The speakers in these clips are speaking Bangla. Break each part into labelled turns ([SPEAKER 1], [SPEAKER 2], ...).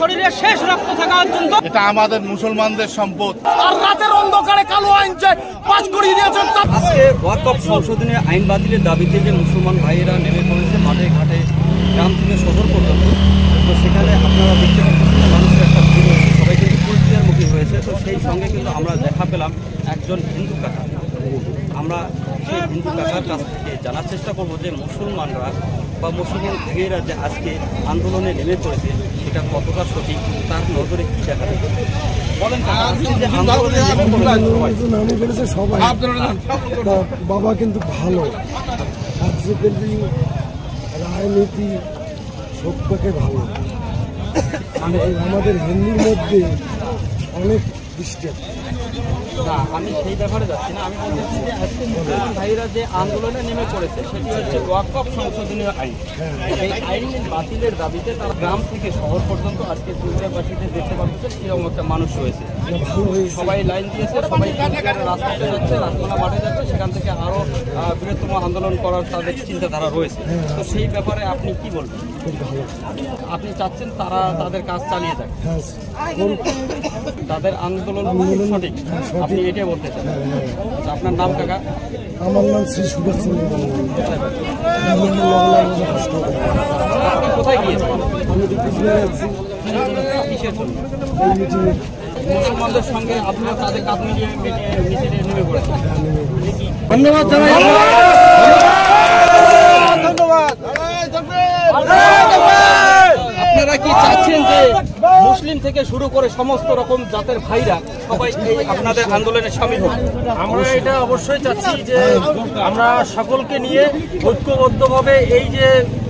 [SPEAKER 1] শরীরে শেষ রক্ত থাকা পর্যন্ত
[SPEAKER 2] এটা আমাদের মুসলমানদের সম্পদ।
[SPEAKER 3] আর রাতের অন্ধকারে কালো আইন যে পাস করিয়ে দিয়েছেন।
[SPEAKER 4] আজকে ওয়াকফ সংশোধনী আইন বাতিলের দাবিতে যে মুসলমান ভাইয়েরা নেমে পড়েছে মাঠে ঘাটে, গ্রাম থেকে শহর পর্যন্ত, তো সেখানে আপনারা দেখতে পাচ্ছেন মানুষের একটা ভিড় হয়েছে, সবাই কিন্তু কুলপিয়ার মুখী হয়েছে। তো সেই সঙ্গে কিন্তু আমরা দেখা পেলাম একজন হিন্দু কাকা। আমরা সেই হিন্দু কাকার কাছ থেকে জানার চেষ্টা করবো যে মুসলমানরা বা মুসলমান ভাইয়েরা যে আজকে আন্দোলনে নেমে পড়েছে সেটা কতটা সঠিক, তার নজরে কি দেখা যাচ্ছে। বলেন
[SPEAKER 5] বাবা কিন্তু ভালো, রাজনীতি সত্যকে ভালো, মানে আমাদের হিন্দুর মধ্যে অনেক ডিস্টার্ব।
[SPEAKER 4] না, আমি সেই ব্যাপারে যাচ্ছি না। আমি বলতেছি যে আজকে মুসলমান ভাইরা যে আন্দোলনে নেমে পড়েছে সেটি হচ্ছে ওয়াকফ সংশোধনী আইন। এই আইন বাতিলের দাবিতে তারা গ্রাম থেকে শহর পর্যন্ত আজকে কুলপিয়াবাসীদের দেখতে পাচ্ছে কিরকম একটা মানুষ রয়েছে। সবাই লাইন দিয়েছে, সবাই রাস্তাতে যাচ্ছে, রাজমালা মাঠে যাচ্ছে, সেখান থেকে আরও বৃহত্তম আন্দোলন করার তাদের চিন্তাধারা রয়েছে। তো সেই ব্যাপারে আপনি কি বলবেন? আপনি চাচ্ছেন তারা তাদের কাজ চালিয়ে যাক, তাদের আন্দোলন সঠিক, আপনি এটাই বলতে চান? আপনার নাম কাকা?
[SPEAKER 5] আমার নাম শ্রী সুভাষ চন্দ্র।
[SPEAKER 4] আপনি কোথায় গিয়েছেন?
[SPEAKER 5] আমি
[SPEAKER 4] কিসের জন্য? মুসলমানদের সঙ্গে আপনারা তাদের কাজ মিলিয়ে মিছিলে নেমে পড়েছেন।
[SPEAKER 5] ধন্যবাদ জানাই।
[SPEAKER 4] আপনারা কি চাচ্ছেন যে মুসলিম থেকে শুরু করে সমস্ত রকম জাতের ভাইরা সবাই এই আপনাদের আন্দোলনে সামিল হোক?
[SPEAKER 6] আমরা এটা অবশ্যই চাচ্ছি যে আমরা সকলকে নিয়ে ঐক্যবদ্ধভাবে এই যে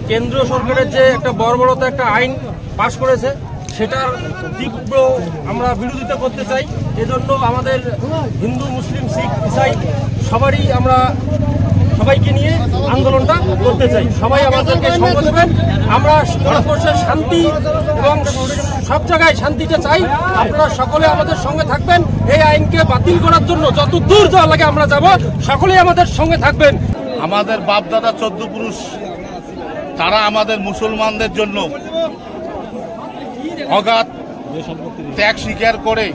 [SPEAKER 6] কেন্দ্রীয় সরকারের যে একটা বর্বরতা একটা আইন পাশ করেছে সেটার তীব্র আমরা বিরোধিতা করতে চাই। এজন্য আমাদের হিন্দু, মুসলিম, শিখ, ইসাই সবাইকে নিয়ে আন্দোলনটা করতে চাই। সবাই আমাদেরকে সঙ্গ দেবেন। আমরা ভারতবর্ষের শান্তি এবং সব জায়গায় শান্তিটা চাই। আপনারা সকলে আমাদের সঙ্গে থাকবেন। এই আইনকে বাতিল করার জন্য যত দূর যাওয়া লাগে আমরা যাব, সকলেই আমাদের সঙ্গে থাকবেন।
[SPEAKER 2] আমাদের বাপদাদা 14 পুরুষ তারা আমাদের মুসলমানদের জন্য অগাধ ত্যাগ স্বীকার করে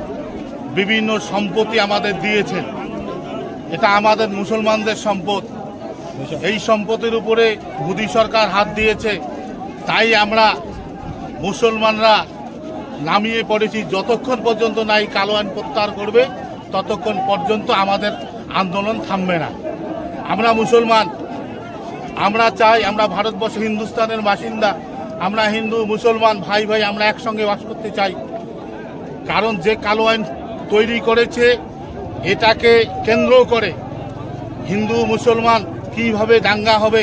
[SPEAKER 2] বিভিন্ন সম্পত্তি আমাদের দিয়েছেন। এটা আমাদের মুসলমানদের সম্পদ। এই সম্পদের উপরে মোদী সরকার হাত দিয়েছে, তাই আমরা মুসলমানরা নামিয়ে পড়েছি। যতক্ষণ পর্যন্ত না এই কালো আইন প্রত্যাহার করবে ততক্ষণ পর্যন্ত আমাদের আন্দোলন থামবে না। আমরা মুসলমান, আমরা চাই, আমরা ভারতবর্ষ হিন্দুস্তানের বাসিন্দা, আমরা হিন্দু মুসলমান ভাই ভাই আমরা একসঙ্গে বাস করতে চাই। কারণ যে কালো আইন তৈরি করেছে এটাকে কেন্দ্র করে হিন্দু মুসলমান কিভাবে দাঙ্গা হবে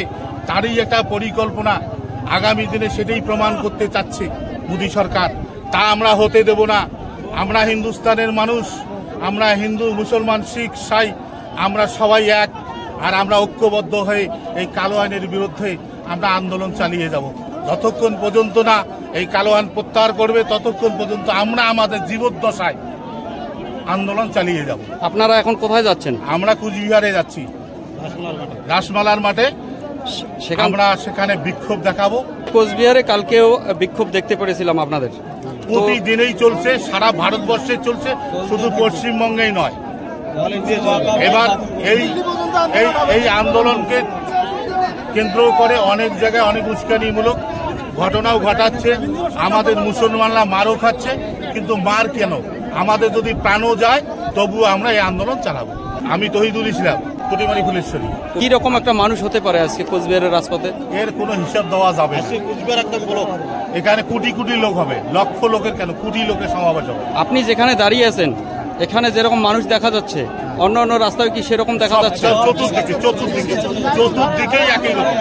[SPEAKER 2] তারই একটা পরিকল্পনা। আগামী দিনে সেটাই প্রমাণ করতে চাচ্ছে মোদী সরকার। তা আমরা হতে দেব না। আমরা হিন্দুস্তানের মানুষ, আমরা হিন্দু, মুসলমান, শিখ, সাই, আমরা সবাই এক। আর আমরা ঐক্যবদ্ধ হয়ে এই কালো আইনের বিরুদ্ধে আমরা আন্দোলন চালিয়ে যাব। যতক্ষণ পর্যন্ত না এই কালো আইন প্রত্যাহার করবে ততক্ষণ পর্যন্ত আমরা আমাদের জীবদ্দশায় আন্দোলন চালিয়ে যাব।
[SPEAKER 4] আপনারা এখন কোথায় যাচ্ছেন?
[SPEAKER 2] আমরা কুচবিহারে যাচ্ছি, রাসমালার মাঠে। আমরা সেখানে বিক্ষোভ দেখাবো।
[SPEAKER 4] কোচবিহারে কালকেও বিক্ষোভ দেখতে পেরেছিলাম আপনাদের।
[SPEAKER 2] প্রতিদিনই চলছে, সারা ভারতবর্ষে চলছে, শুধু পশ্চিমবঙ্গেই নয়। এবার এই আন্দোলনকে কেন্দ্র করে অনেক জায়গায় অনেক উস্কানিমূলক ঘটনাও ঘটাচ্ছে। আমাদের মুসলমানরা মারও খাচ্ছে, কিন্তু মার কেন? আমাদের যদি প্রাণও যায় তবুও আমরা এই আন্দোলন চালাবো। আমি তহিদুল ইসলাম, কুটিমারি ফুলেশ্বরী।
[SPEAKER 4] কি রকম একটা মানুষ হতে পারে আজকে কোচবিহারের রাজপথে?
[SPEAKER 2] এর কোনো হিসাব দেওয়া যাবে না। এখানে কোটি কোটি লোক হবে, লক্ষ লোকের কেন, কোটি লোকের সমাবেশ হবে।
[SPEAKER 4] আপনি যেখানে দাঁড়িয়ে আছেন এখানে যেরকম মানুষ দেখা যাচ্ছে, অন্য অন্য রাস্তায় কি সেরকম দেখা যাচ্ছে?
[SPEAKER 2] চতুর্দিকেই একই রকম।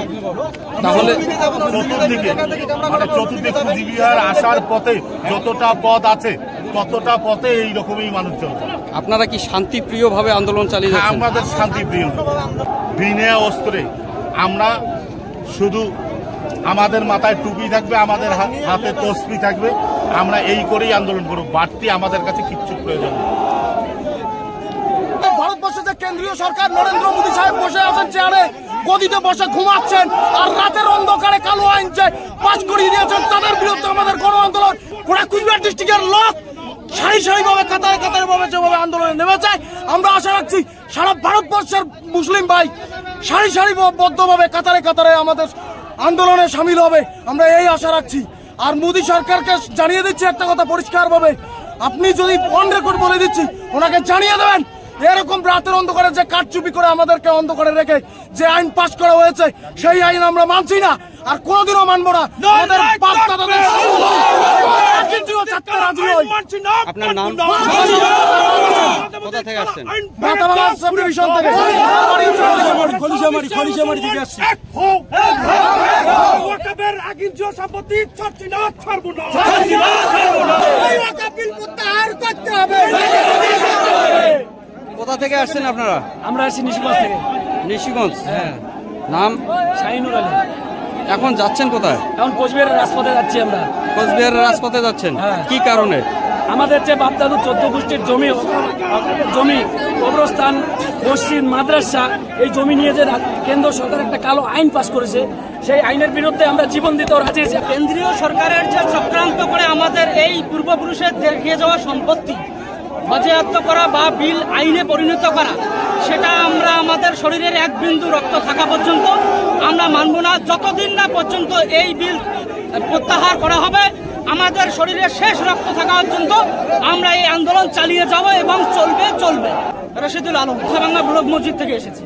[SPEAKER 4] তাহলে
[SPEAKER 2] চতুর্দিকে কুচবিহার আসার পথে যতটা পথ আছে ততটা পথে এই রকমই মানুষ চলছে।
[SPEAKER 4] আপনারা কি শান্তিপ্রিয় ভাবে আন্দোলন চালিয়ে যাচ্ছেন?
[SPEAKER 2] আমাদের শান্তিপ্রিয়, বিনা অস্ত্রে। আমরা শুধু আমাদের মাথায় টুপি থাকবে, আমাদের হাতে তসবি থাকবে, আমরা এই করেই আন্দোলন করব। বাড়তি আমাদের কাছে কিচ্ছু প্রয়োজন নেই।
[SPEAKER 3] ভারতবর্ষের যে কেন্দ্রীয় সরকার নরেন্দ্র মোদী সাহেব বসে আছেন চেয়ারে, গদিতে বসে ঘুমাচ্ছেন, আর রাতের অন্ধকারে কালো আইন যে পাস করিয়ে দিয়েছেন তাদের বিরুদ্ধে আমাদের গণ আন্দোলন। ডিস্ট্রিক্টের লোক সারি সারিভাবে কাতারে কাতারে ভাবে যেভাবে আন্দোলনে নেমেছে, আমরা আশা রাখছি সারা ভারতবর্ষের মুসলিম ভাই সারি সারিবদ্ধভাবে কাতারে কাতারে আমাদের আন্দোলনে সামিল হবে, আমরা এই আশা রাখছি। আর মোদী সরকারকে জানিয়ে দিচ্ছি একটা কথা পরিষ্কারভাবে, আপনি যদি অন রেকর্ড বলে দিচ্ছি, ওনাকে জানিয়ে দেবেন এরকম রাতের অন্ধকারে যে কারচুপি করে আমাদেরকে অন্ধকারে রেখে যে আইন পাস করা হয়েছে সেই আইন আমরা মানছি না, আর কোনোদিনও মানবো না। আমাদের
[SPEAKER 4] আপনার নাম? কোথা থেকে আসছেন?
[SPEAKER 3] সাবডিভিশন থেকে।
[SPEAKER 4] কোথা থেকে আসছেন আপনারা?
[SPEAKER 1] আমরা আছি নিশিগঞ্জ থেকে।
[SPEAKER 4] নিশিগঞ্জ, নাম?
[SPEAKER 1] শাহিনুর আলী।
[SPEAKER 4] এখন যাচ্ছেন কোথায়?
[SPEAKER 1] এখন কোচবিহারের রাজপথে যাচ্ছি আমরা।
[SPEAKER 4] কোচবিহারের রাজপথে যাচ্ছেন,
[SPEAKER 1] হ্যাঁ।
[SPEAKER 4] কি কারণে?
[SPEAKER 1] আমাদের যে বাপদাদু 14 গোষ্ঠীর জমি কবরস্থান, মসজিদ, মাদ্রাসা, এই জমি নিয়ে যে কেন্দ্র সরকার একটা কালো আইন পাস করেছে, সেই আইনের বিরুদ্ধে আমরা জীবন দিতেও রাজি আছি। কেন্দ্রীয় সরকারের যে চক্রান্ত করে আমাদের এই পূর্বপুরুষের দেখিয়ে যাওয়া সম্পত্তি বাজেয়াপ্ত করা বা বিল আইনে পরিণত করা, সেটা আমরা আমাদের শরীরের এক বিন্দু রক্ত থাকা পর্যন্ত আমরা মানব না। যতদিন না পর্যন্ত এই বিল প্রত্যাহার করা হবে, আমাদের শরীরে শেষ রক্ত থাকা পর্যন্ত আমরা এই আন্দোলন চালিয়ে যাব এবং চলবে। রশিদুল আলম, বাংলা ব্লক মসজিদ থেকে এসেছি।